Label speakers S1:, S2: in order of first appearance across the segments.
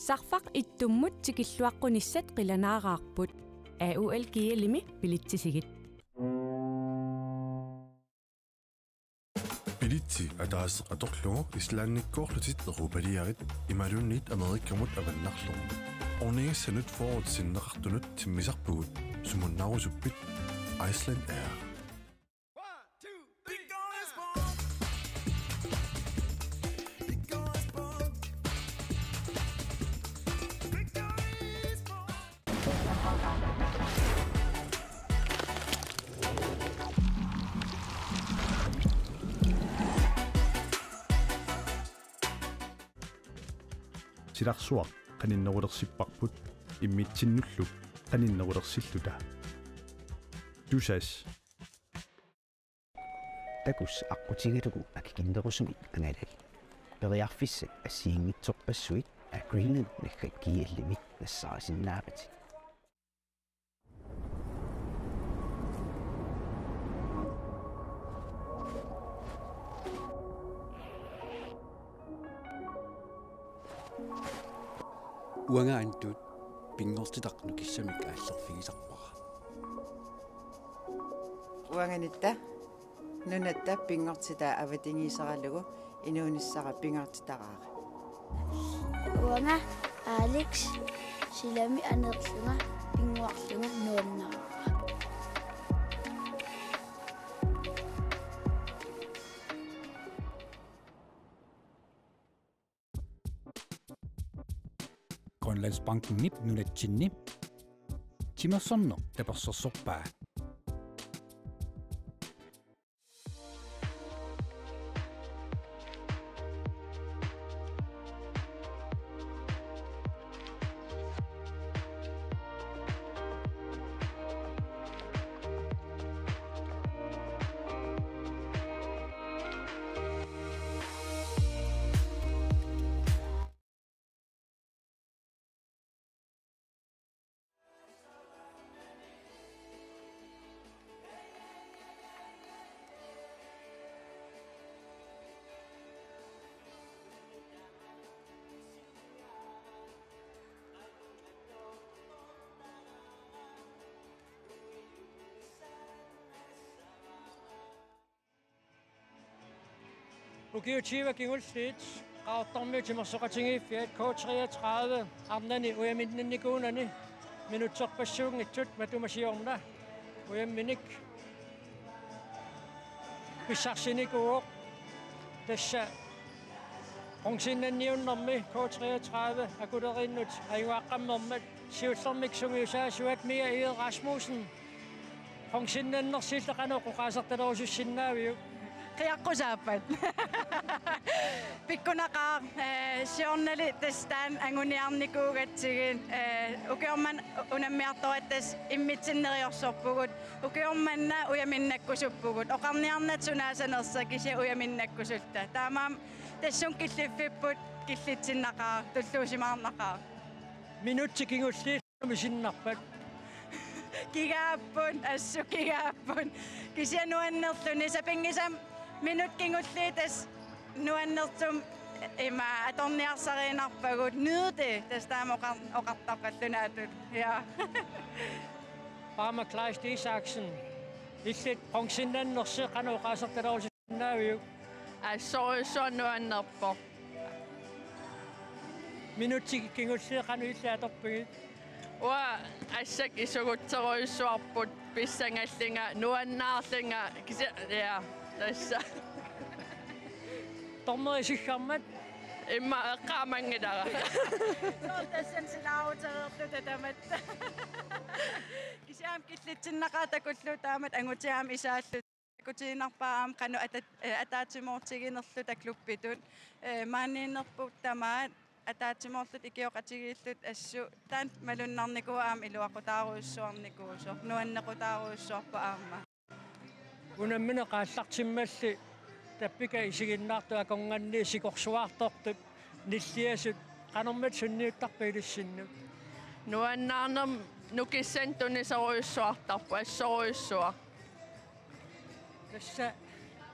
S1: Sarfaq ittummut tikilluaqqunissat qilanaaqaarput AUL kiilimi pilitsisigit.
S2: Pilitsi ataas atorlugu islaannikkoorlutit erupaliarit imalunnit amerikkamut avannarlugu. Orningassanut forwardsinneqartunut timmisarpugut sumunnarusuppit Iceland Air.
S3: Silarsuaq qaninnerulersiparput immitsinnulluk qaninnerulersilluta tusas
S4: takus aqutigilugu akikinderusumit angalagi periarfissat assiingitsorpassuit agreement nakkat kiillimit nassarasinnaapati
S5: uanga antut pingortitaqnu kissamik aallerfigisarpara
S6: uanganitta nunatta pingortita avatingiisaralugu inuunissara pingortitaqaara
S7: uanga Alex silami anerlunga pinguarlunga nuannara
S8: Grønlandsbanken nip nunatsinni timersorno tapersorsorpaa
S9: Ukiutiva kingullit qaartarmi timersoqatingiiffiat K33 arnani uyaminninnikuunani minutserpassuungitsut matumasiorna uyamminik pissarsinikuuq tassa qongsinnanniunnermi K33 akulerinnut ayuaqqammermat siullermik sungiusaasuat Mia Ede Rasmussen qongsinnannersilleqanoq uqaasartalerussussinnaaviu
S10: qiaqqusaapat pikkunaqaa siornali tastaan anguniarnikuugatsigin ukiorman unammiartorattas immitsineriorsorpugut ukiormanna uyaminnakkusuppugut oqarniarnat sunaasanersa kisia uyaminnakkusulta taamaam tassun killiffipput killitsinaqaa tulluusimaarnaqaa
S9: minutsi kingulliinnumisinnarpat
S10: kigaappun assu kigaappun kisia nuannerluni sapingisam minut kingulliitas nuannertum ima atorniarsariinarpagut nyde tastaam oqartaqallunaatut ja
S9: Parma Kleist Isaksen illit qongsinnannersi qanuqaasartalerussunnaaviu
S10: assorussuar nuannerpo
S9: minutsi kingulli qanu illaatorpugit
S10: wa assak isugutseruissuarput pissangallinga nuannaarlinga kisia ja tassa
S9: tormerisuggarmat
S10: imma eqqaamangilara tassan silaarutereerlutatamat kisiam killitsinnaqa takullutaamat angutiam isaallut kutiinarpaam qanu ataatsimortiginerlu takluppitut maanniinnerput tamaat ataatsimorlut ikioqatigiillut assu taan malunnarnikuaam iluaqutaaruissuarnikuusoq nuannequtaaruissuarpa aamma
S9: unammine qaallartimmalli tappika isiginnaartu akonganni sikorsuartortut nilliasut qanermat sunniuttarpa ilussinnu
S10: nuannaarnerm nukissan tuniseruissuartarpu assoruissua
S9: tassa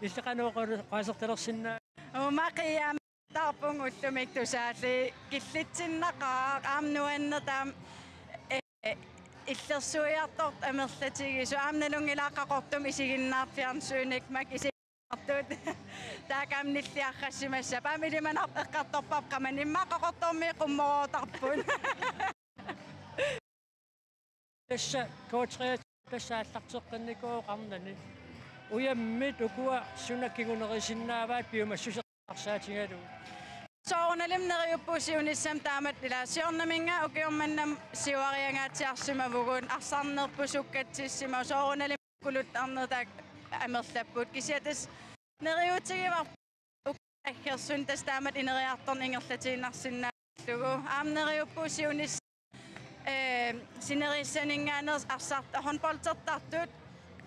S9: illeqanuuqasertalersinna
S10: uma qiyaam tarpung ullumik tusaali killitsinnaqa aamnuanner taam illersuiartort amerlatigi so aamnalungilaaqaqortum isiginnaarfiarnsuunikmak isiginnaartut taakam nilliarrassimassa paamilimanaq eqqartorpap qamanimmaaqaqortormi qummorootarpun
S9: тасса коотриат тассааллартеққинникоо қарнани уямми тукуа сунаккигунерисиннааваат пиумассусеқарсаатигалу
S10: соорналимнериуппусиунissam taamat ilaasiornaminga ukiormannam siuariangaatiarsimavugун арсарнерпусуккатсиссима соорналимкулут арнерtaak амерлаппут кисиатас нериутигивар аггерсун тас taamat инериарторн ингерлатииннарсиннааллугу аамнериуппусиунис синерissaninngaaners арсарт håndboldtertartut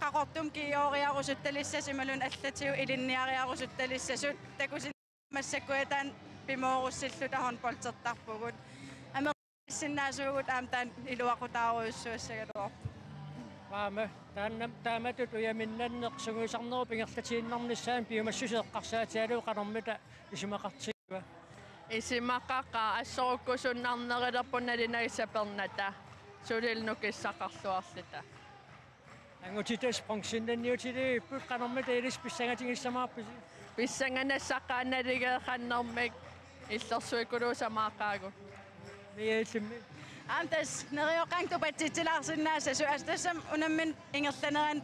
S10: qaqortum kioriarusuttalissasimalun allatigu ilinniariarusuttalissasut takusin массаккуатаан пимоорусиллута håndboldtertarpugut америсиннаасуугут аамтаан илуақутааруйуссуассагалуор
S9: Vaame, taamatut uyaminnaanneqsuguisarneru pingerlatiinnarnissaam piumassусеэққарсаатиалуу qanermita isimaqartigua
S10: исимақаққа ассоруккусуннарнеридарпунналинагиссапперната сулилнукиссақарлуарлита
S9: ангутитас пронксиннанниутилииппут qanermita илис писсангатингиссамаарписи
S10: писсанганассаққааналигеқаннэрмик иллерсуикулуусамаақаагу
S9: ниэлимми
S10: амтас нериоқаан тупатситсилаарсиннааса суастассам унаммин ингерланеран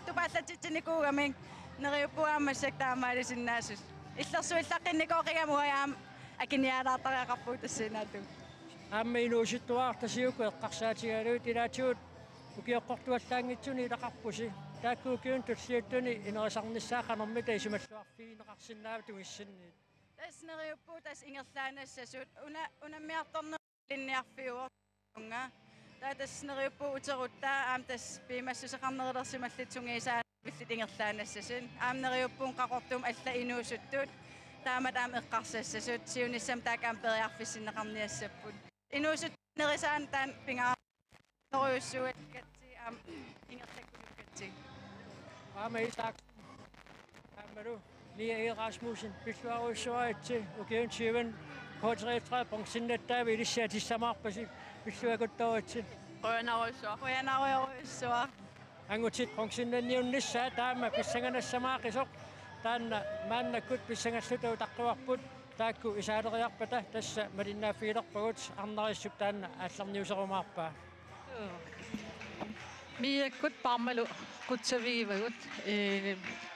S10: тупаллатитсиникуугамин нериуппуаамассак таамаалисиннаасус иллерсуиллаққинникооқигамуаям акиниалаартариақарпут тассинаату
S9: аамма инууситтуаартасиуку эққарсаатигалуут илаатиут укиоққортуаллаангитсуни илақарпуси тааккуукиун туллиуттуни инерисарниссаа qanermita исималлуарфиинеқарсинаава туиссинни
S10: тас нериуппу тас ингерлаанассасут унаммиарторне линниарфиуорнга таатас нериуппу утеруттаа аам тас пимассусеқарнерилерсималлитсунгиисаа виллит ингерлаанассасин аам нериуппун қақортум алла инуусуттут таамат аам эққарсассасут сиунissam таакаам периарфиссиннеқарниассаппут инуусут нерисаан таан пингаруйуссуат катси аам ингерлаккулуккатси
S9: аама исаак аамару Lia Rasmussen пиллуаруйссуаатси укиунтииван K3 пронксиннаттаави илиссаатиссамаарпаси пиллуакуттаруатси
S10: қоянаруйуссуа
S9: ангутит пронксиннанниунниссаа таама писсанганассамаақисоқ таанна мааннаккут писсангаллутау таққуарпут таакку исаалериарпата тасса малиннааффиилерпагут арнариссук таанна аалларниусерумаарпаа
S11: миаккут пармалу кутсавигивагут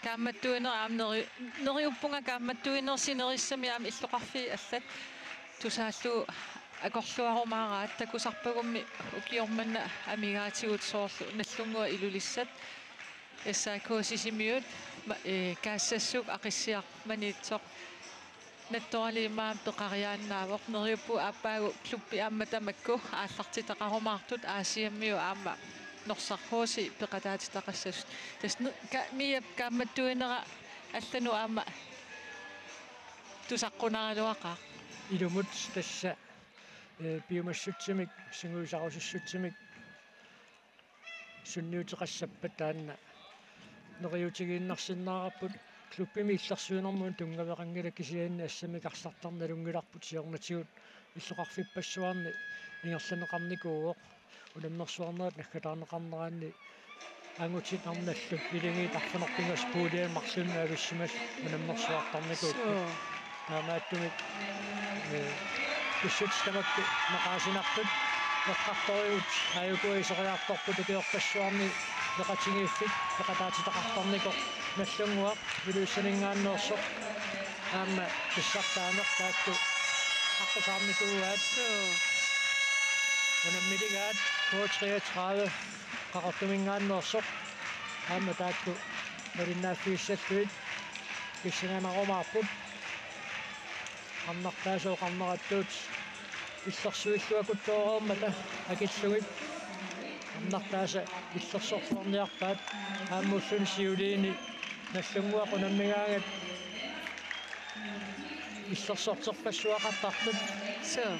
S11: каамматтуинера аамнери нериуппунга каамматтуинерсинериссами аама иллоқарфи аллат тусааллу акорлуарумаараат такусарпагумми укиорманна амигаатигут соорлу наллунгуа илулиссат эссаакуусисимиут каассассук ақиссиар маниитсоқ натторалимаам пеқариааннаавоқ нериуппу ааппаагу клуппи аамматамакку ааллартитақарумаартут аасиаммиу аама норсархууси пеқатаатитақассас тас миап каамматтуинера аллану аама тусаққунаралуақаа
S9: илумут тасса пиумассутсимик сингуисарусуссутсимик сунниутеқассаппат таанна нериутигииннарсиннаараппут клуппими иллерсуинэрмуун тунгавеқангила кисиаанна ассамикарлартарналунгиларпут сиорнатигут иллоқарфиппассуарни ингерланеқарникууоқ улимнерсуарнерат наггатаарнеқарнераанни ангутит арналлу илинги тарфунерпингас пуулиан марсунна ависсимас улимнерсуартарникуут таамааттумик киссутстамакки мақаасинарпут эққарториут аюкуисориарторпут укиорпассуарни леқатингииффит леқатаатитақартарникоқ наллунгуа илуиссанингааннерсоқ аама киссартаанеқ таакку аққусаарникууаат унаммилигаат K3 қақортумингааннерсоқ аама таакку малиннааффииссаллуит киссиганарумаарпут амнартаасоо қарнераттуут иллерсуиллуакуттоорумата акиллугит амнартааса иллерсорфорниарпаат ааммуллун сиулиини наллунгуа қунаммигаагат иллерсортерпассуақартартут
S11: соо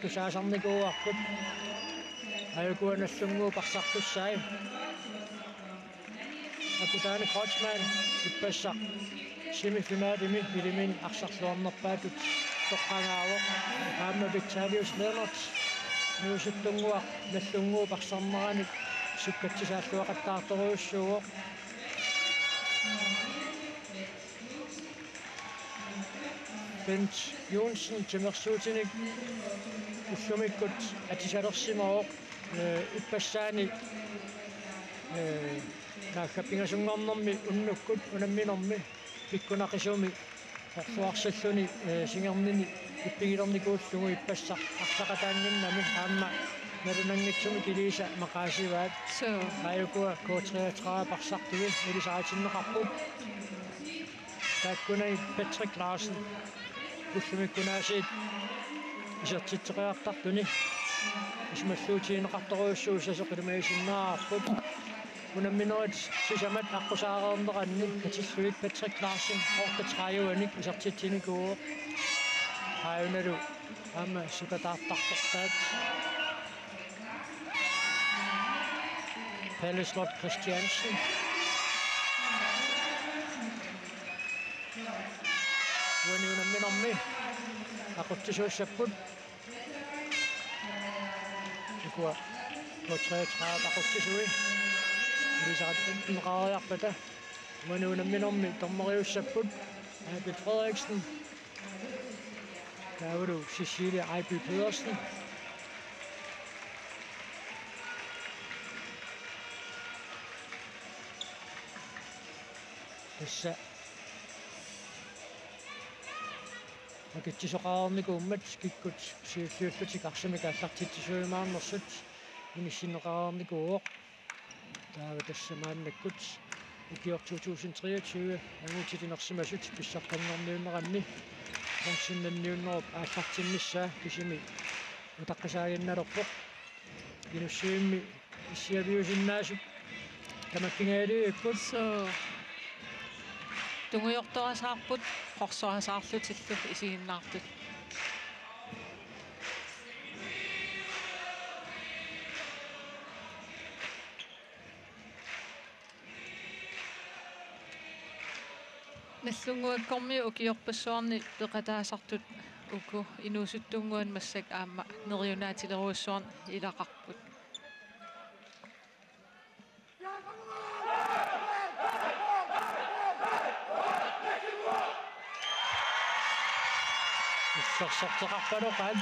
S9: тусаасарникууарпут аюкуаналлунгуу парсартуссаи акутаани Крочман иппассақ semifinaalimi ilimin arsarluarnerpaatut toqqangaavo aamma Victorius Leonard nuusuttunguaq nallunguu parsarneranik sukkatsisaalluaqattaartoruussuugo Bent Jonsen timersuutinik ullumikut atisalersimooq ippasaani naakkappingasunngornermi unnukkut unamminermi pikkunaqisumi orsuarsalluni singernini ippigilernikуулlugu ippassaq arsaqataanginnami aamma narunangitsumi kilisa maqaasivaat ayukua K33 parsartugi ilisaatinneqarput taakkunai Patrick Larsen ullumikkunaasiit isерtitteqiartartuni ismalluutiineqartoruussuussaseqilumaisinnaarput unamminerit sisamat aqqusaareerneqanni katilluit Patrick Larsen ortatrajuanik isерtittinikuo ayunalu aama sukataartartortaat Pelleslot Christiansen wani unamminermi aquttisuussapput ikua K33 aquttisui ilisaqattunneqaariarpata wani unamminermi tormeriussapput Abel Frederiksen kaavulu Cecilia Ejby Pedersen tassa Akittisoqaarnikuummat kikkut siulluullutik arsamika allartitisuimaarnersut inissinneqaarnikuuoq taava tassamaannakkut ukior 2023 angutitinersimasut pissartanngorniunneranni fonksinnanniunnerup aallartinnissaa kisimi utaqqisaaginnalerpoq inussiimmi issiaviusinnaasut tamakkingaaliipput
S11: tunguyortorasaarput qorsorasaarlutillu isiginnaartut nallunguakkormi ukiorpassuarni peqataasartut uku inuusuttunguan massak aamma neriunaatileruussuarn ilaqarput
S9: sorteqarpaluqaat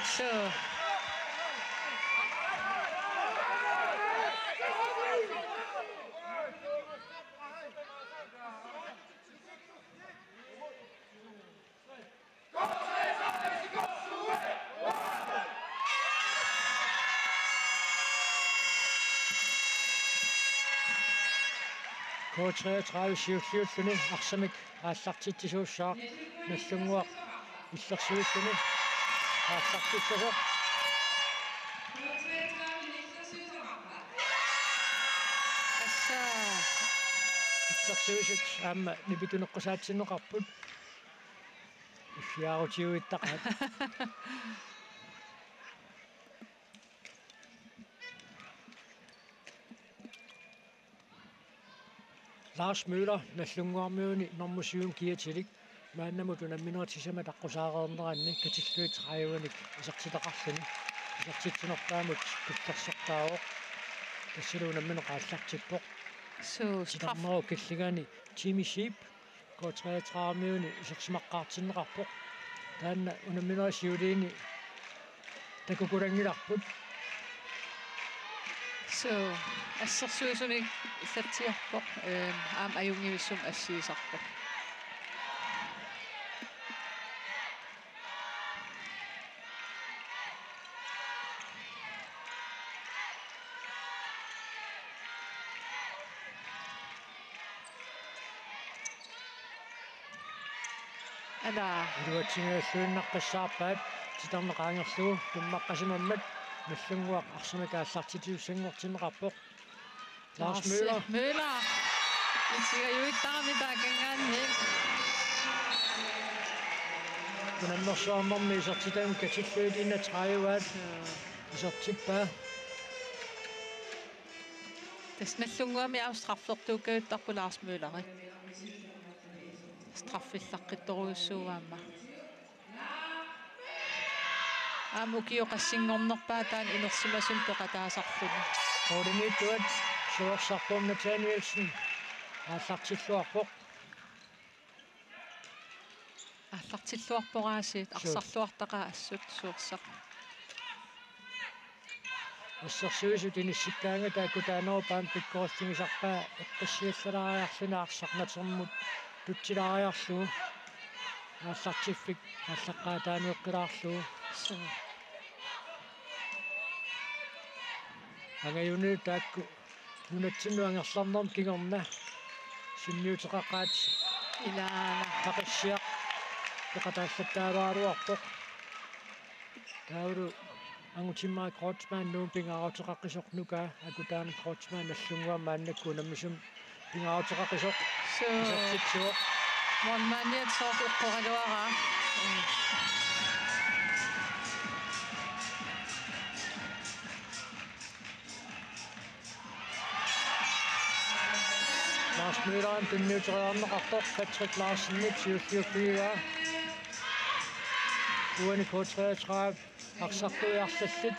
S9: K33 siulliulluni arsamik aallartitisuussaaq nallunguaq иллерсуиллуни ааллартиссасоқ асса иллерсуисут аама нипитунеққусаатсиннеқарпут иффиарутиуиттақат Lars Møller nallunguarmiuni normmusiun kiatilik maannamut unammineritissama taqqusaareerneranni katilluit raajuanik isertitaqarluni isertitsunertaamut pitlersortaaoq tassilu unammineqaallartippoq titarneru killigani Jimmy Sheep K33-miuni isersimaqqaartinneqarpoq taanna unamminerisiuliini takukulangilarput
S11: ассерсуисуни иллатсиарпоқ аам аюнгивиссум ассиисарпоқ ада
S9: ируатсингааллуиннарпассаарпаат титарнеқаангерлугу туммаққасимаммат наллунгуақ арсамика аллартитиуссангортинеқарпоқ Lars
S11: Møller итигаюиттарами таакангаанни
S9: kunammersuarnermi isertitaam katilluit innatrajuaat isertippaa
S11: тасналлунгуами австрарлертууккавиттарпу Lars Møller straffillaqittoruussuugaamma ukiuqassingornerpaataan inersimasun peqataasarluni
S9: Ordinituat suorsarpum Nathanielsen ааллартиллуарпоқ
S11: ааллартиллуарпораасиит арсарлуартақаа ассут суурсақ
S9: ассерсуисут иниссиккаанга тааккутаанерупаан пиккорстимисарпаа эққиссиаллалаариарлуна арсарнатермут тутсилаариарлуу ааллартиффик ааллаққаатааниуққилаарлуу агаюни таакку нунатсиннуангерларнерм кигорна синниутеқаққаат
S11: илаана
S9: тақиссиа пеқатааллаттаавааруарпоқ тауру ангутиммаа кротсман нуун пингааутеқаққисорнука акутаан кротсман аллунгуамааннакку наммисум пингааутеқаққисоқ сертитсуо
S11: монманиат соофиққоралуараа
S9: Lars Møller, den neutrale rapport, Patrick Larsen, Nipsiusiufiva. Uani K33, Aksartu Jarsallit,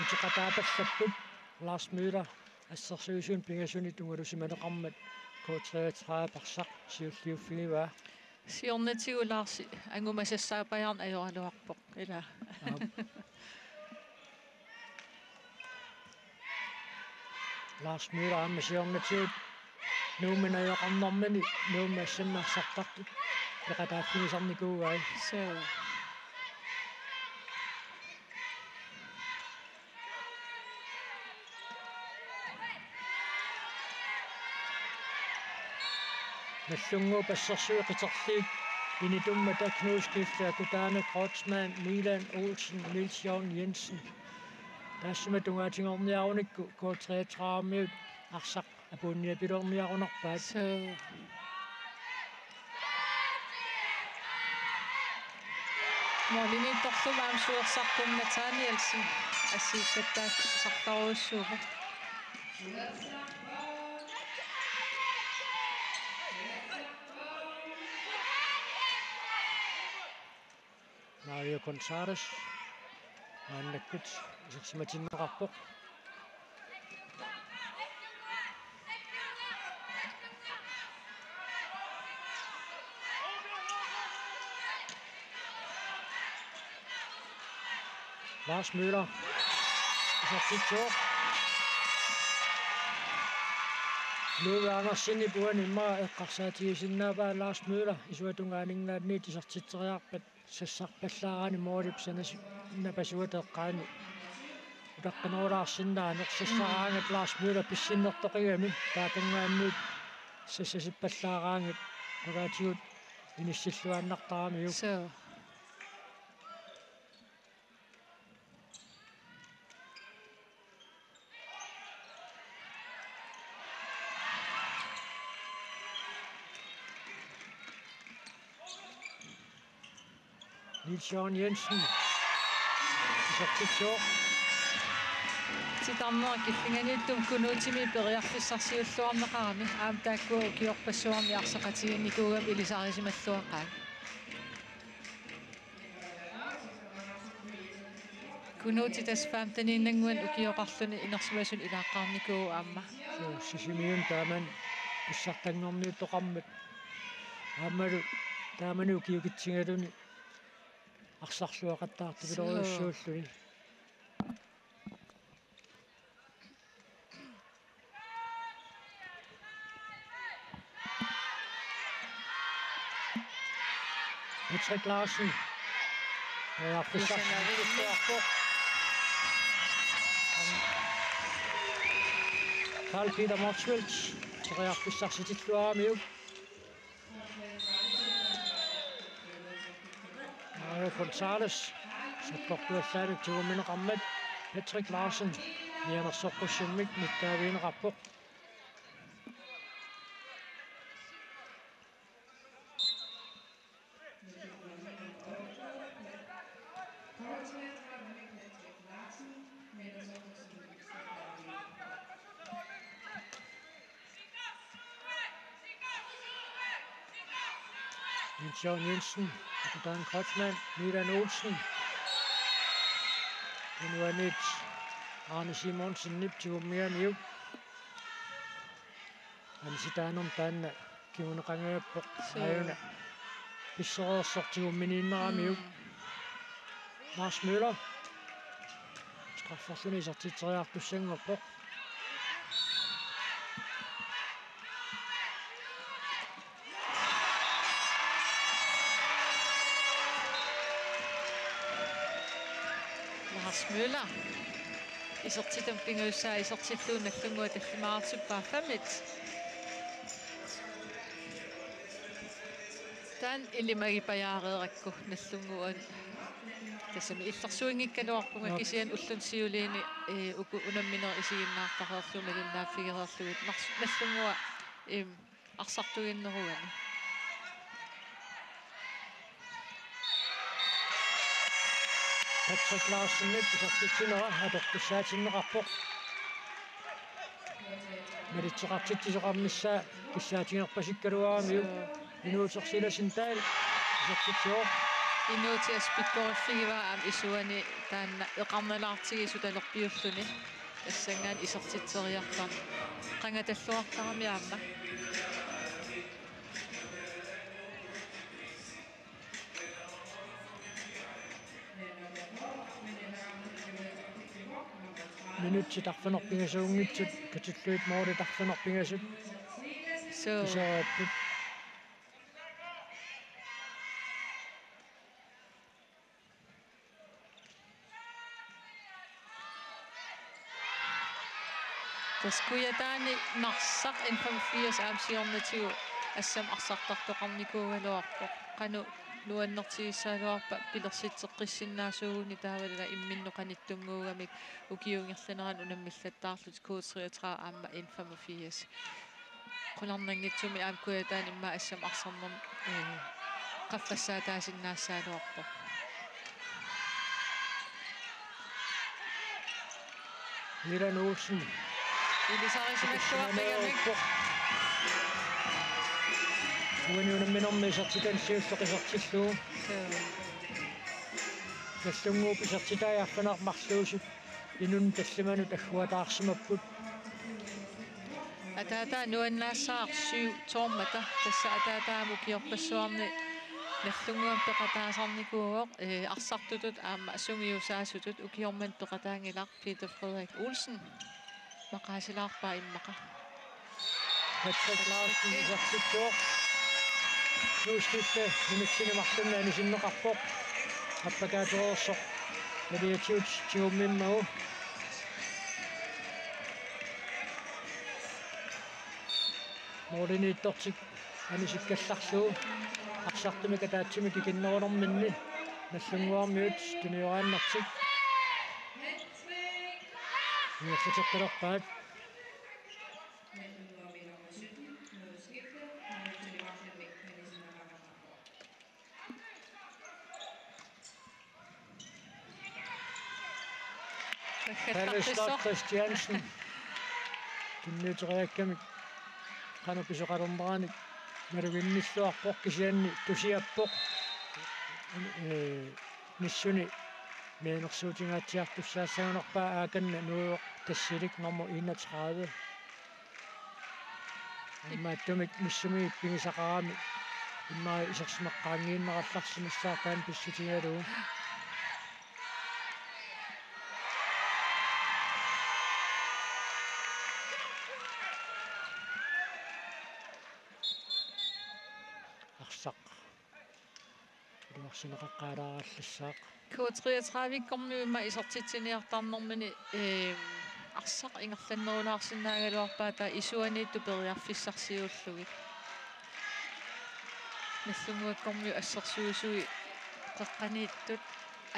S9: Utikataapassapput, Lars Møller, Assersuusun Pingasunit ungalusimaneqarmat K33 Parsaq Siusiufiva.
S11: Siornatiu Lars angumasassaapajarn ajoraluarpoq ila.
S9: Lars Møller ammasiornatiu nuumina yoqarnermani nuumaassammarsartartut peqataaffinisarnikuugai
S11: so
S9: Nallungu passersuiqiterliit initumma Knuuskiftaakutaana Kreutzmann Milan Olsen Niels Jørgen Jensen taassuma tungaatingorniarunikku K33-miut arsaq apuunniapilorniarunerpaat
S11: so molini torlumaam suersarpum Nathanielsen assiittattaak sartaruussuuqa
S9: Mario Gonzalez aannakkut isерсиматиннеқарпоқ Lars Møller isерситсоо Løve Andersen i buren imma eqqarsaatigisinnaapaa Lars Møller isuatungaaningaanni tisartitteriarpat sassarpallaaraani mooripsanas napasuateqqaani utaqqanerulaarsinnaa nersassaraangat Lars Møller pissinnertoqigami taakangaanniit sassasippallaaraangat qulaatigut inissilluannartaramiu
S11: so
S9: Niels Jørgen Jensen isерситсоо
S11: Sitarnerkillinganiittum kunuutimi periarfissarsiulluarneqarami aam taakku kiorpassuarni arseqatiginnikuugam ilisarisimalluaqaak kunuuti tasfaam taniinnanguan ukioqarluni inersimasun ilaaqqaarnikuu aamma
S9: sisimium taaman pissartangorniuttoqarmat aammalu taamanu ukiukitsigaluni арсарлуақаттаартипилориуссууллуни Patrick Larsen Karl Peter Motzfeldt teriarfissarsitilluaramiuk Mario Gonzalez sapportuallaanik tuumineqarmat Patrick Larsen nianersorqussummik nittaaviineqarpoq Jens Jensen, Dan Kreutzmann, Milan Olsen, Inuanit, Arne Simonsen, Niptivo mere miu. Ansitanum tanna, kiunaqangaappoq, ayuna. Pisserersortigu mininnera miu. Lars Møller, strafforluni isertiteriartussanngorpoq.
S11: Lars Møller isertitam pinguussaa isertilluun allungua tallimaartuppaafamit tan ilimagipajaareerakku nallunguan tassami illersuingikkaluarpunga kisian ullun siuliini uku unamminera isiginnaartaqerluma linnaaffigererlugit nallungua arsartuginnerugani
S9: Patrick Larsen nyt isertitsinera atortussaatinnеqarpoq malitsеqartittiseqarmissaa kissaatingerpasikkaluaramiu inuutersilasin taal isertitsuor
S11: inuutias pikkoriffigiva am isuani taanna eqarnalaartigi sutalerpiulluni assangaan isertiteriartam qangatalluartarami aamma
S9: minutsi tarfanerpingasuunngitsut katulluit moori tarfanerpingasut iseraaput
S11: taskuyataani narsaq infamfias aamsiornatigu assam arsartartoqarnikuugaluarpoq qanu nuannertigisaaluarpa pilersitteqqissinnaasuuguni taavalala imminnoqanittunguugamik ukiungerlaneran unammillattaarlut K33 aamma infamfias qularnangitsumi aamkuyataani imma assam arsarnerm qaffassaataasinnaasaaluarpoq
S9: Milan Olsen
S11: ilisarisinakkuarpigamik
S9: uaniunamminermi isertitansiulleqisartilluu tallunguup isertitaajarfanarmarluusut inun tallimanut agguataarsimapput
S11: атаата нуаннаассаарсуу тоормата тасса атаатааму киорпассуарни наллунгуам пеқатаасарникууоқ арсартутут аама асунгиусаасутут укиорман пеқатаангилар Peter Frederik Olsen мақаасилаарпаа иммақа
S9: Patrick Larsen isertitsuor nuuskifte nimitsinimarlunna anisinneqarpoq appakaatereersoq naliatiut tiummimmagu mooriniittortik anisikkallarluu арсартумика таатсими кикиннерунэрминни наллунгуармиут туниорааннартик иерсатеққалерпаат Pallestad Christiansen tunniuteriakkamik qanupisoqalerneranik maluginnilluarpoq kisianni tusiappoq nissuni meenersuutingaatiartussaassaanerpaa aakanna nuuoq tassilik normo 31 имааттумик миссуми пигисақарами иммаа исерсимаққаангииннералларсимассаартаан писсутигалуу арсақ илуарсинеқаққаалаараллассаақ
S11: K33-виккормиума исертитсиниартарнэрмини арсақ ингерланнерулаарсинаагалуарпаата исуаниитту периарфиссарсиуллуги наллунгуаккормиу ассерсуусуи қеққанииттут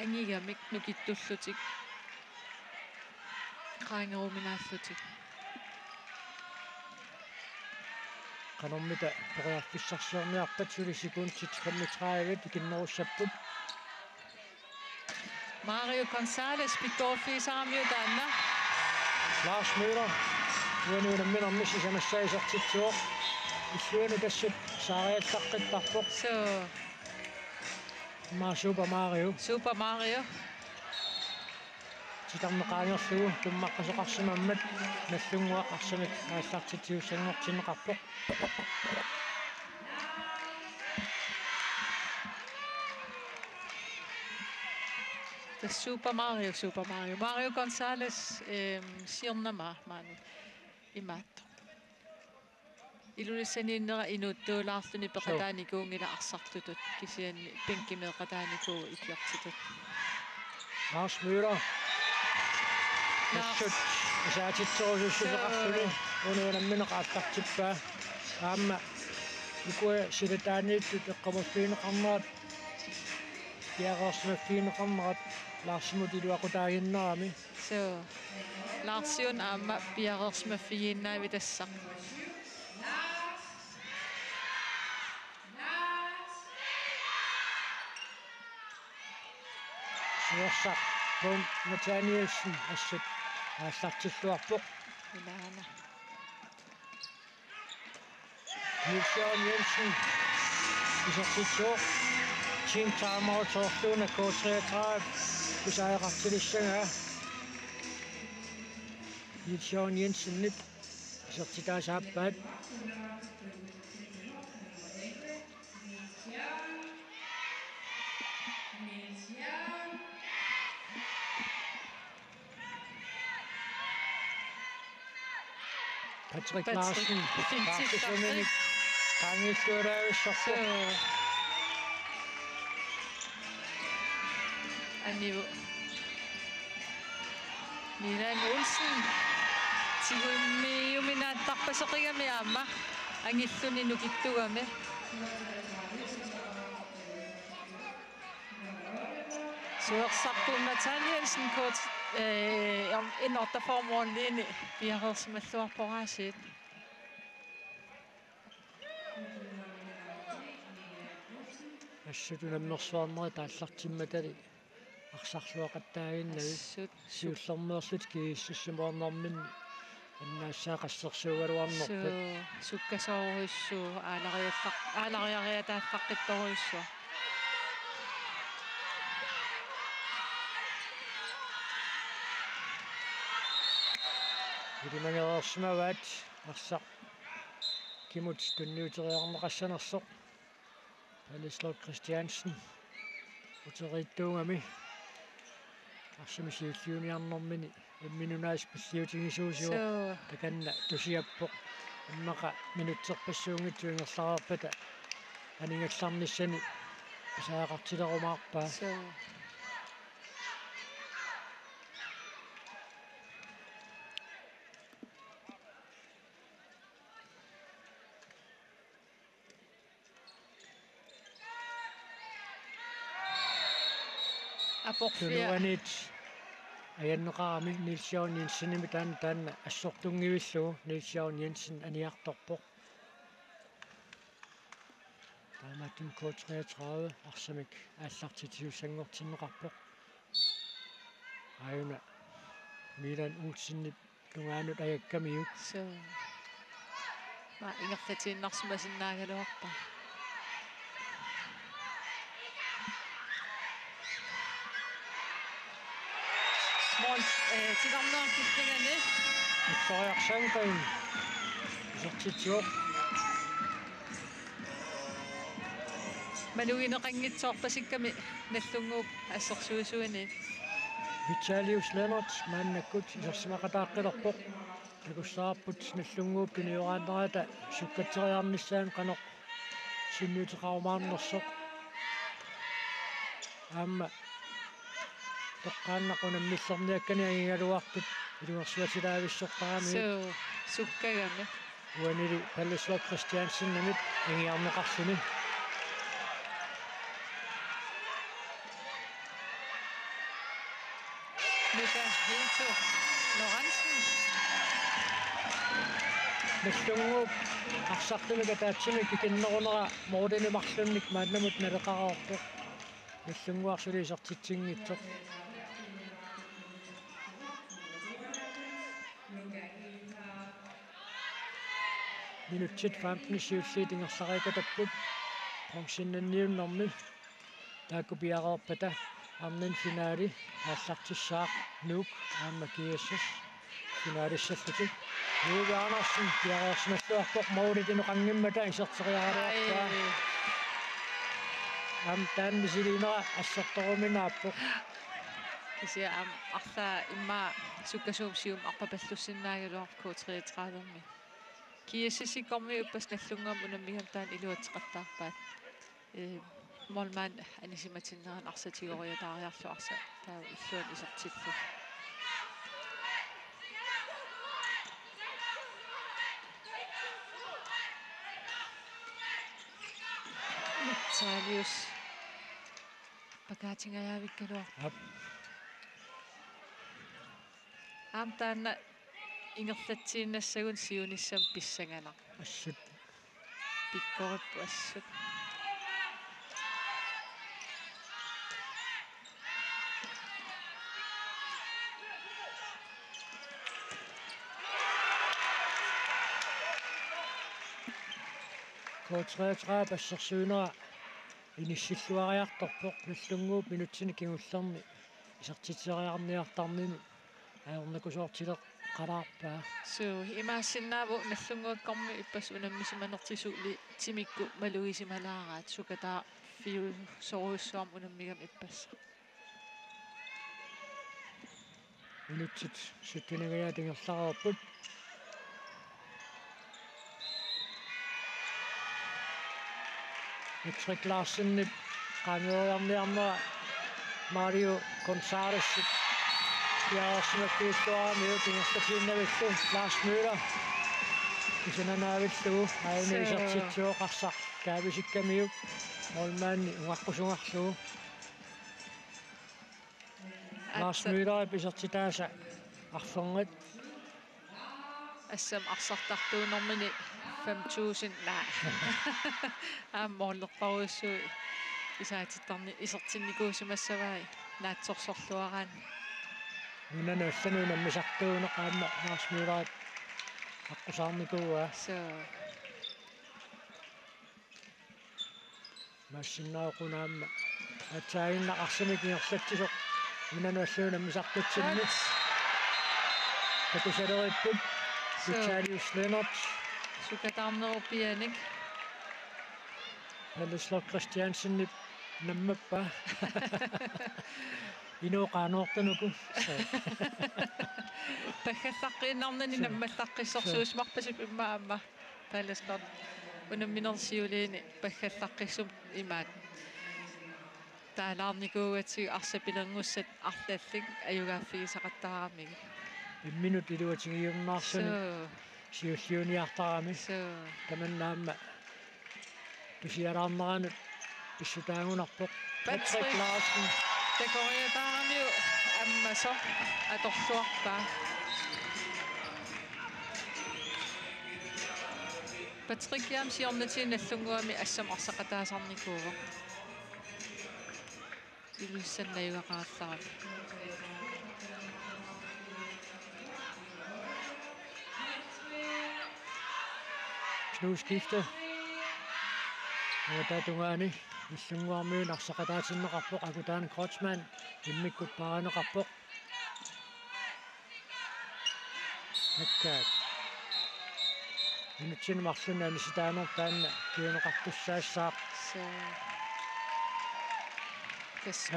S11: ангигамик нукиттуллутик qaangeruminaallutик
S9: канормита периарфиссарсиорниарпат сулисикуунтит 35 икиннеруссаппут
S11: Mario Gonzalez pikkorfiisaarammiu taanna
S9: Lars Møller uanuunamminermissi samassaisertitsuoq исуэна тассут саариаллаққиттарпоқ
S11: So
S9: ма Super Mario
S11: Super Mario.
S9: титарнеқаангерлугу туммаққасоқарсимаммат наллунгуақарсамик ааллартитиуссангортинеқарпоқ
S11: The Super Mario. Mario Gonzalez sirnama manu imaatto. Ilunisaninera inuuttuulaarluni peqataanikuungila arsartutut kisianni pinkimeeqataaniku ikiartitut.
S9: Lars Müller тассут исаатитсоорусулеқарсули унуунамминеқааллартиппаа аама икуэ силатаанииттут эққамаффиинеқарнерат пиареерсимаффиинеқарнерат лаарсимут илуақутаагиннерами
S11: So Larsion aama piareersmaffigiinnaami tassaq.
S9: суерсақ пон Nathanielsen ассут ааллартиллуарпоқ
S11: Ilaana.
S9: Niels Jørgen Jensen исертитсоо Team Timeout торлуна K33 кусаеқартилиссага Niels Jørgen Jensen нит исертитаасааппаат Patrick Larsen Bartesommenik Kangilsuaraavissarpo
S11: Aniu Milan Olsen tiguimmiuminaattarpaseqigami aama angilluni nukittugami Suersarpuun Nathanielsen kort innertaformuunliini piareersimalluarporaasiit
S9: ассутунаммерсуарнери тааллартимматали арсарлуақаттаагиннави сиуллэрмеерлут кииссуссимуарнармин аннаассаақассерсуугалуарнерпат
S11: суккасооруиссуу аалариатааффаққитторуиссуу
S9: илиманереерсимаваат арсақ кимут тунниутериарнеқассанерсоқ Palislot Christiansen утериттуугами арсимисиуллиуниарнэрмини имминунаас пиллиутигисуусиу таканна тусиаппоқ иммақа минутсерпассуунгитсуингерлаарпата анингалларниссани писаақартилерумаарпаа Tunuanit ayanneqarami Niels Jørgen Jensenimi taanna assortungivillugu Niels Jørgen Jensen aniartorpoq taamaattum K33 arsamik aallartitiussangortinneqarpoq ayuna Milan Olsen tungaanut ayakkamiuk
S11: so ma ingerlatiinnarsumasinnaaгаluarpa tigarnaarkillingani
S9: iqqoriarsaanqain isortitsuoq
S11: manugineqanngitsoorpasikkami nallunguup assersuisuini
S9: Vitalius Lennart maannakkut isorsimaqataaqqilerpoq takussaarput nallunguup tuniuraannerata sukkateriarnissaan qanoq sinnuuteqarumaarnersoq aamma тоққааннақунаммиллерниаккани агигалуартут илуерсуатилаависсортарами
S11: суккагами
S9: уанили Palislot Christiansen намит агиарнеқарсуни
S11: Mika Hinto Lorentzen
S9: наллунгууп арсартумика таатсимик кикиннерунера моодинимарлунник мааннамут налеқараорпоқ наллунгуарсулисартитсингитсоқ минутсит 15 сиуллиитингерларикатаппут функсиннанниуннэрми таакупиареерпата арнин финаали ааллартиссаақ нук ааммакиассас финаалиссаллути нугаанарсин пиареерсималлуарпоқ маулитину қангиммата исертериараруарпаа ам таанмисилинера ассерторуминааппоқ
S11: isia am arla imma sukkasuumsium arpapallussinnaagalуар K33-ми kiassisikormi uppas nallungaam unamigam taan iluatseqartaarpaat molmaan anisimatinneran arsatigoриатаариарлу арса таа иллуан исертиллу Salius pakatingayavikkaluar aamtaanna ingerlatsiinnassagun siunissam pissangalar
S9: assut
S11: pikkorippu assut
S9: K33 пассерсуунера иниссиллуариарторпоқ нуллунгууп минутсини кигуллерни исертитсериарниартарними аернакусуартилеқ қалаарпаа
S11: су имаассиннааву наллунгуаккорми иппас унаммисиманертисуули тимикку малуисималаараат сукатаа фиу соруйссуарм унаммигам иппасса
S9: минутсит суттинагая тингерлаарпут Patrick Larsen qaamioriarniarnera Mario Gonzalez яасмаккиуссуарами тингерлатииннавиллу Lars Müller кисананааvillugu аимисертитсуоқарсақ каависиккамиук молмаанни уаққусунгарлугу Lars Müller писертитааса арфонгат
S11: ассам арсартартуунэрмини 5000 наа аамморлерпаруссуу исаатиттарни исертинникуусимассавай наатсорсорлуараан
S9: нунанассану наммисартуунеқ аамма Lars Müller аққусаарникууа
S11: so
S9: массиннаақунаамма атсаинна арсамикингерлатсисоқ нунанассуу наммисартутсинни такусалериппут Vitalijus Lennart
S11: сукатаарнерупианик
S9: Ellesler Christiansen наммаппа инооqaanuortanuku
S11: пахаллаққииннарнани наммаллаққиссорсуусмарпасип иммаамма паласкор унамминерсиулиини пахаллаққиссум имаат таалаарникуугатсиг арсапилернгуссат арлаллик аюгааффигисақаттаарамиги
S9: имминут илуатигиумнаарсани сиуллиуниартарами таманнаамма тусиалаарнеранут иссутаагунарпоқ Patrick Larsen
S11: такориатаарамиу аммасо аторлуарпаа Patrick яам сиорнатин наллунгуами ассам арсақатаасарникууга илуссаннаюгақаарларами
S9: Knusskifte. Og der tungaani иллунгуармиун арсақатаатиннеқарпоқ акутаан Крочман иммиккут паранеқарпоқ аккаат минутсин марлунаани ситаанер таанна киунеқартуссаассаақ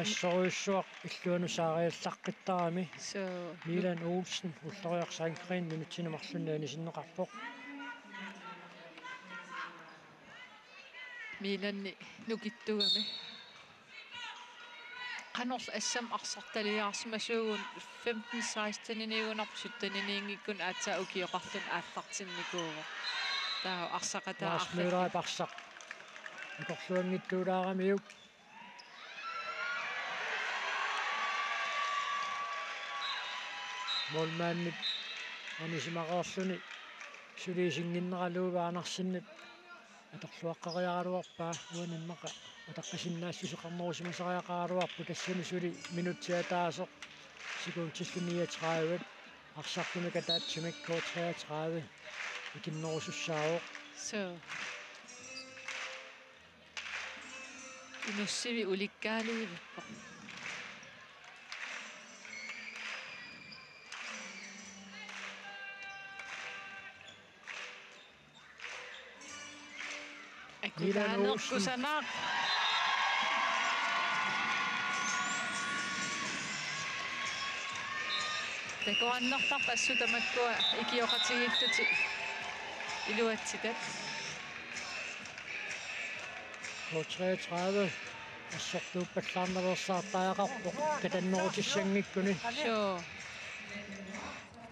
S9: ассоруйссуақ иллуанусаариаллаққиттарами Милан Олсен уллориарсаангрин минутсин марлунаани синнеқарпоқ
S11: Milanni nukittugami qanorl assam arsartaliaarsimasuugun 15-16 inigunarpusuttaniniingikkun aatsa ukioqarlun aallartinnikuuga taa arsaqataa
S9: arlaa parsaq ikorluangittuulaaramiuk molmaannit anisimaaqorluni suliisinginneralууvaanarsinnit аторлуаққариаруарпаа уанаммақа атаққасиннаассусеқарнерусимасариақаруарпу тассани сули минутсиатаасоқ сикуутиллуниатраават арсартуника таатсимак K33 икиннерусуссаавоқ
S11: So. Inussivi ulikkaaliivippo. Akutaannerkusanak. Takuannertarpassu tamakkua ikioqatigilluti iluatsitat.
S9: På 33 assortuuppallarnerversaartaaqarpoq katannerutissangikkunni.
S11: Sure.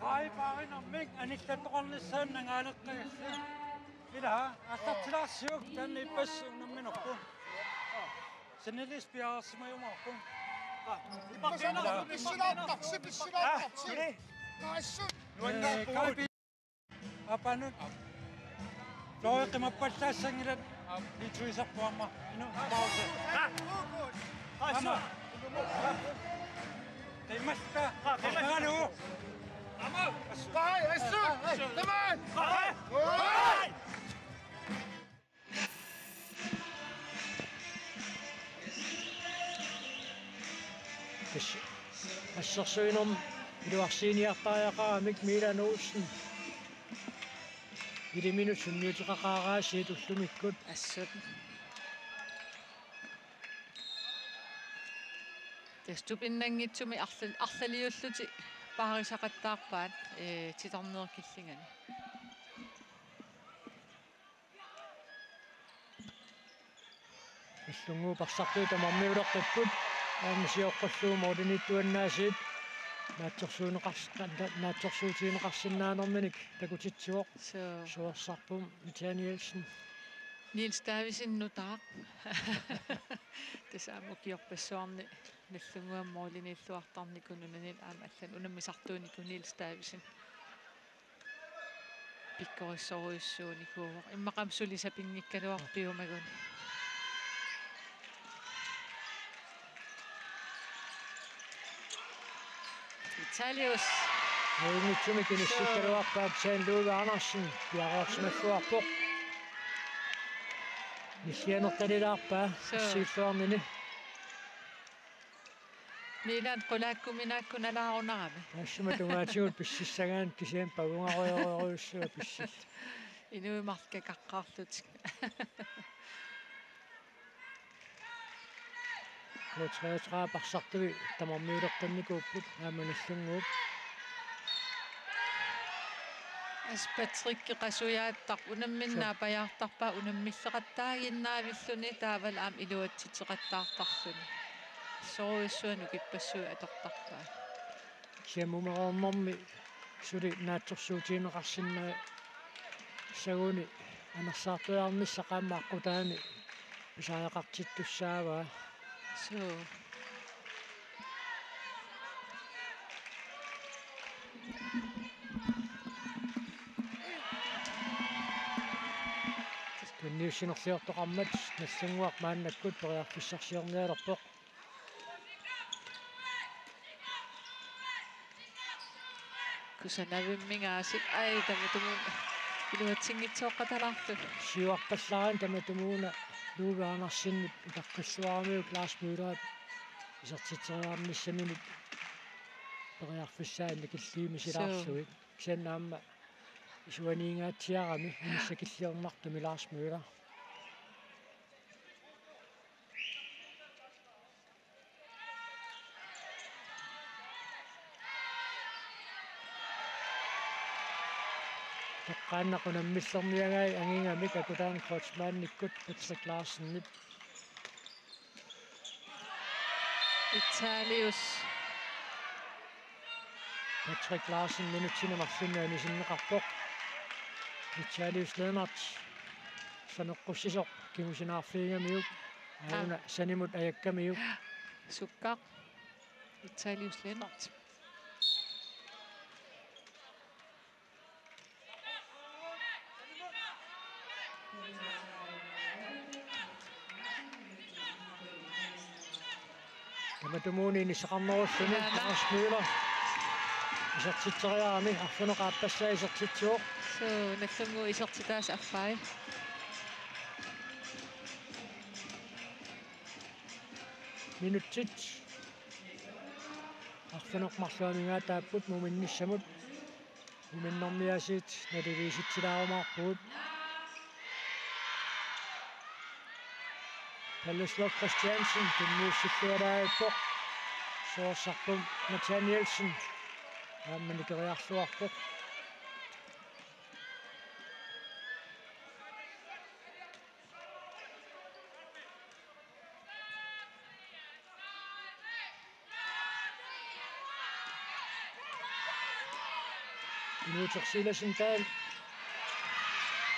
S9: Ai paarinarmik anittatoqarnissaан nangaaleqqagassi. Ilaha assartilaarsiuk tanni ipassuunamminerpun. Senilis piaarsimayumarpun. Apanut. Loiqimappallaassangillat ituisarpuamma inu pause. Ama. Teimasta. Qanu. Ama. Qai assu. Tamam. Qai. Assarsuinum iluarsiiniartaajaqaramik Milanuussen. Iliminu sunniutiqaqaaraasi tullumikkut
S11: assut. Testupinnangitsumi arlaliulluti paarisaqattaarpaat titarneerkillingani.
S9: Иллунгуу парсартуита мармиулеққиппут аамисиоққаллуuma улинитtuannaasiит наатсорсуутиинеқарсиннаанерминик такутитсуоқ суорсарпум Итаниэлсен
S11: Niels Davidsen Tesaamukiorpassuarni nallunguammooliniilluartarnikununanil aama allan unammisartuunikku Niels Davidsen pikkorissoruissuunikuuq immaqamsulisapinngikkaluarpiumagun Italius
S9: Nitsumi kinissikaluarpaat Saint-Louis Andersen piaqorsimalluarpoq Nillianertalilaarpaa siilluarnini
S11: Milan qulaakkuminaakkun alaarunarami
S9: Assuma tungaatigut pississagaan kisian pavungaroyoriussua pissil
S11: Inuimarka kaqqaarlutik
S9: Kootreetraa parsartuvi tamarmiulerqannikuupput aamanallunguup
S11: Patrick qasuyaattar unamminnaa pajaartarpaa unammilleqattaaginnaaavilluni taaval aam iluatsiteqattaartarluni soruissuanu kippassuu atortarpaa
S9: siamumeroornermi suli naatsorsuutiineqarsinnaa saguni anersaartujaarnissa qaammaaqqutaan pisaajaqartittussaavaa
S11: so
S9: Tunniussinerliortoqarmat nallunguaq maannakkut periarfissarsiornialerpoq
S11: kusanavimmingaasik ai tamatumun iluatsingitsoqqatalarlu
S9: siuarpallaraан tamatumuuna luugaanarsinnip itaqqissuaramiu Lars Müller isartiteriarnissaminit periarfissaanni killiimisilaarluit kisannaamma isuaniingaatsiarami nissakilliornartumi Lars Müller Taqqaannaqunammisserniagai angingamik akutaan Kreutzmannikkut Patrick Larsennip
S11: Italius
S9: Patrick Larsen minuttinemarlungaani sinneqarpoq Italius Lennart saneqqussisoq kimusinaarfiingamiuk auna sanimut ayakkamiuk
S11: sukkaq Italius Lennart
S9: Tamatumuuni nisaqarnerulluni Lars Müller Isartitsariarami arfuneqaappassaa isartitsiuq.
S11: So nallungu isortitaas affai.
S9: Minutsit. Arfuneqmarluamigaa taapput muminnissamut. Muminnormiasiit naliliisitsilaarumаарpuut. Palleslov Christiansen, tunnuussillуалааппоq. Soorsarpum Nathanielsen. Aammanikeriarluarpoq. Inuutersilasin taal.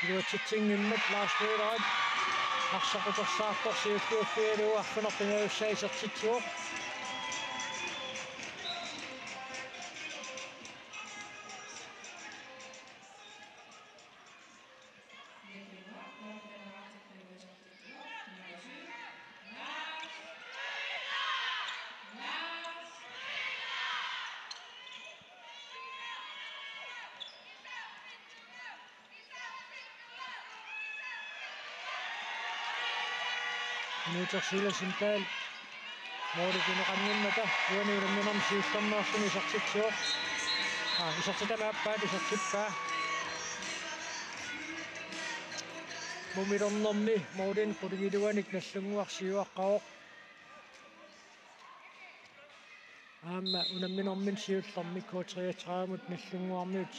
S9: Iluatsitsinngimmat Lars Møller. Арсақутэрсаарпор сиуллуаффигалуу арфунерпингаюссаисертитсуоқ. Inuutersilasin taal. Mooritineqannimmata uaniulamminam siullarnersuni isartitsuoq. Isartitamaappaat isartippaa. Mumilornermi moodin quligiluanik nallunguarsiuaqqaoq. Aamma unamminormin siullarmik K33 nallunguarmiut.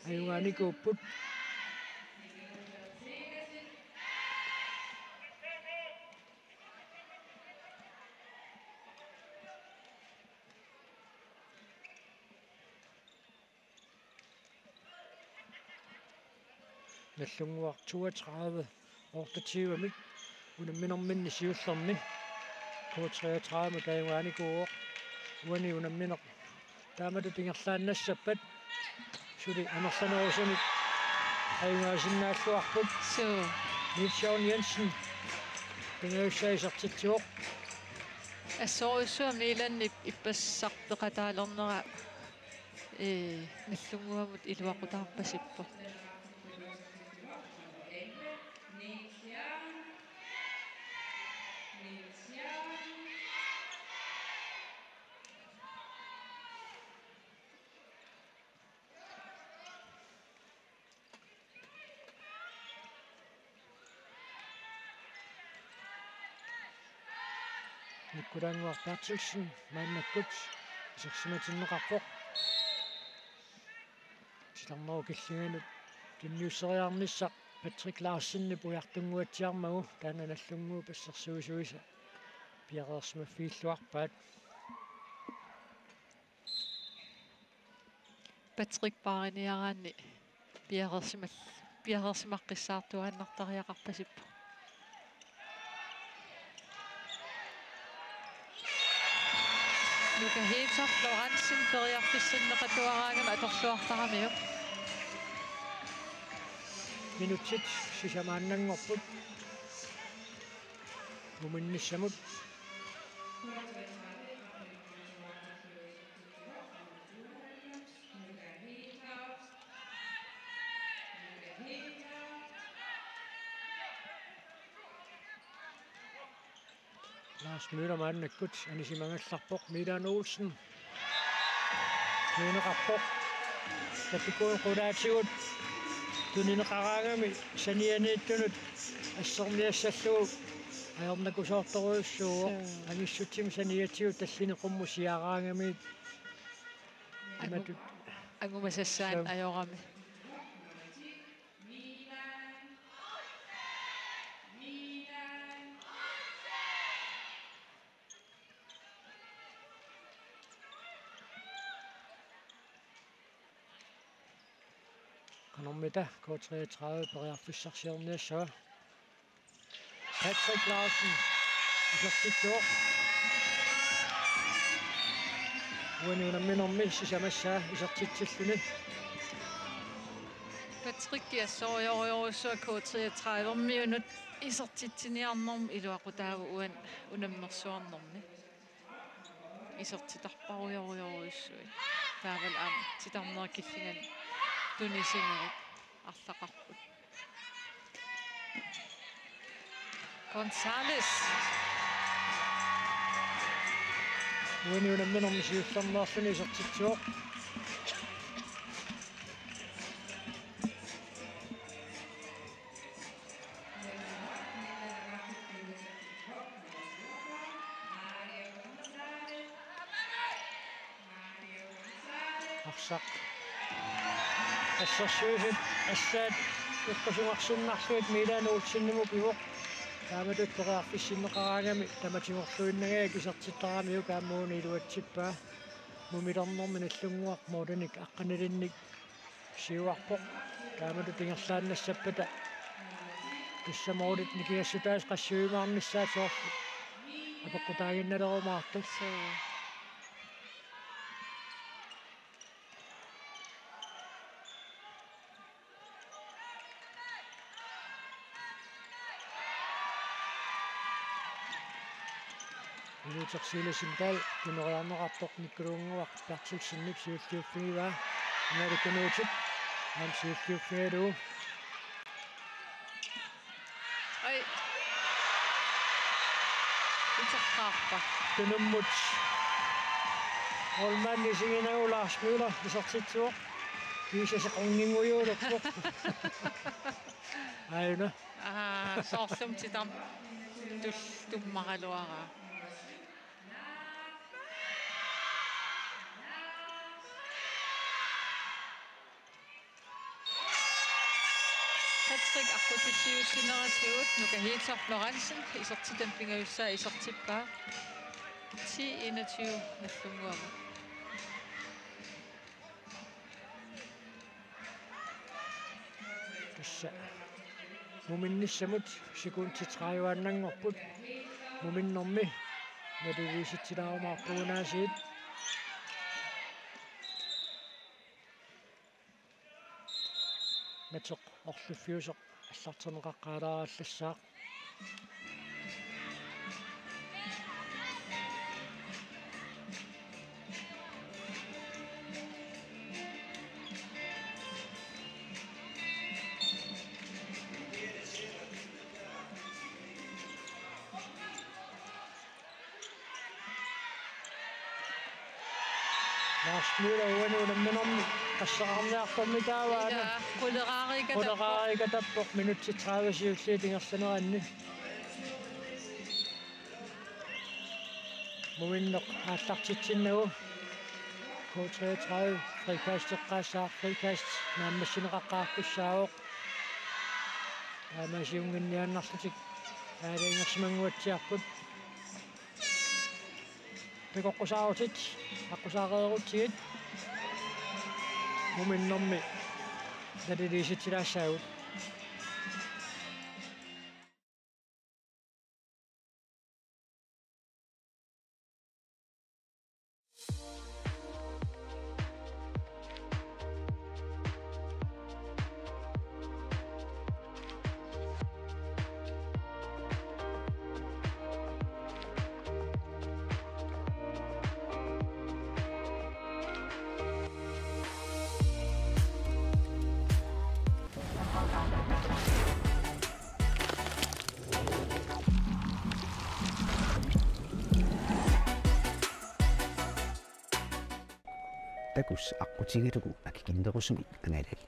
S9: Ajungaanikuupput. Nallunguar 32 ortativamik unamminorminni siullermi K33 tajungaanikuuoq uani unamminor taamatu tingerlaannassappat suli anerlanerusunik ajungaasinnaаллуарпут
S11: So
S9: Nils Jensen pingayussaisertitsuoq
S11: ассоруйссуа миланни иппассартеқатаалернера наллунгуамут илуақутаарпасиппо.
S9: Nikkulanguar Bertelsen maannakkut isерсиматиннеқарпоq силарнеру киллиганут кинниуссериарнissaq Patrick Larsenni pujartunguatsiarmagu taana nallunguu passersuusuisa piaqersmaffiilluarpaat
S11: Patrick Bariniaraanni piaqersimaqqissaartuaannartariaqarpasippo. Luka Heethoff Lorentzen periarfissinneqatuaraangama atorluartaramiuq.
S9: Minutsit sisamaannanngorput muminnissamut Lars Møller maannakkut anisimangallarpoq Milan Olsen tuineqarpoq tapikuun qulaatigut tunineqaraangami sanianiittunut asserniassallugu ajornakusoortoruussuuq angissutsim saniatigut tallineqummu siaraangamiit imatut
S11: Angumasassaan ajorami.
S9: Kanormita K33 periarfissarsiorniassava Patrick Larsen isartitsuoq uaniunamminormi sisamassaa isartitsilluni
S11: Patrick assorioriorussua K33 miunut isertitsiniarnerm iluaqutaavu unammersuarnermi isertitarparuyoriorussui taamal aam sitarnerkillingan tunisinerit арлақарпут Gonzales
S9: униунамминерми сиуллернеарлуни исертитсуоқ арсақ ассерсуусит ассаат иккусуарсиннарлуит милаануутсиннаму пивоқ тааматут тоқарфиссиннеқараагами таматигорлуиннагаа кисертиттарамиу кааммууни илуатсиппаа мумилернэрми наллунгуақ моденик аққаналинник сиуарпоқ тааматут ингерлааннассаппата туссамоолит никиассутаас qassуимаарниссаат соорлу апоққутаагинналерумаарту Ilutsersiilasintал кинериарнеқартоқ никкулуунгуақ тартсулсинник сиуллиуффигива наликкунуутит аам сиуллиуффигалуу
S11: ай итсаққарпа
S9: тунуммут олманни сигинагулаарсмиула исертитсуоқ кисасеқонгингуйуулерпоқ айна
S11: соорлум титам туммаралуара Patrick akkutisiussineratsuut nukahiitsar Lorentzen isertitam pingayussaa isertippaa 10-21 nallunguama
S9: tassa muminnissamut sikuntitræjuannangorput muminnermi naduviisitsilaarumaarpuunaasiit matsoq orluffiusoq аллартенеқаққаалаараллассаақ Laarsmüller uanuunamminermi qassaqarniartormitaavaana quleraarikatappoq minutti 30 siulliitingersaneranni muinneq aallartitsinnagu K33 frikasteqqaassaaq frikast naammassineqaqqaarpussaaoq aamasiunginniannarlutik aalaingersimanguatsiarput pekoqqusaarutit аққусаареерутигит муминнэрми надилиситилаассаагут
S4: takus aqutigilugu akikindерусумик ангалали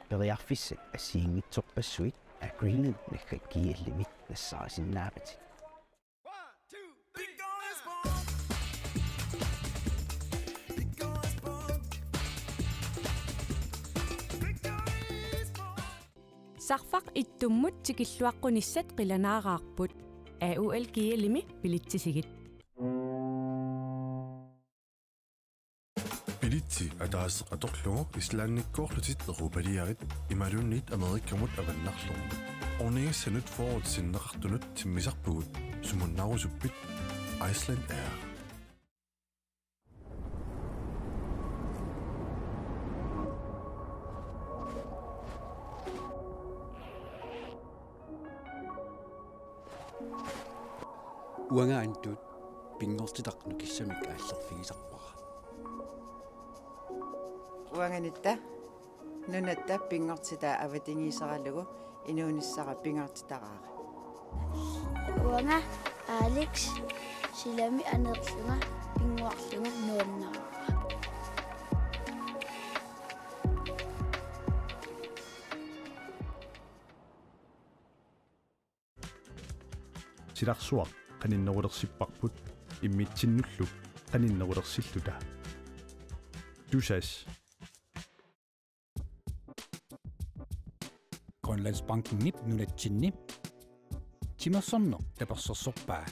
S4: периарфиссак ассиингитсорпассуит агринет нахаккиаллимит нассаарисиннаапати
S1: сарфақ иттуммут тикиллуаққуниссат қиланаараарпут AUL киалими пилитсисигит
S2: Bilitsi ataas atorlugu islaannikkoorlutit erupaliarit imalunniit amerikkamut avannarlugu ornigissanut forwardsinneqartunut timmisarpugut sumunnarusuppit Iceland Air
S5: uangaantut pingortitaqnu kissamik aallerfigisarpara
S6: Uanganitta nunatta pingortita avatingiisarallugu inuunissara pingortitaraari.
S7: Uanga Alex silami anerlunga pinguarlunga nuannara.
S3: Silarsuaq qaninnerulersipparput immitsinnulluk qaninnerulersilluta. Tusas
S8: Grønlandsbanken nip nunatsinni. Timersorno tapersorsorpaa.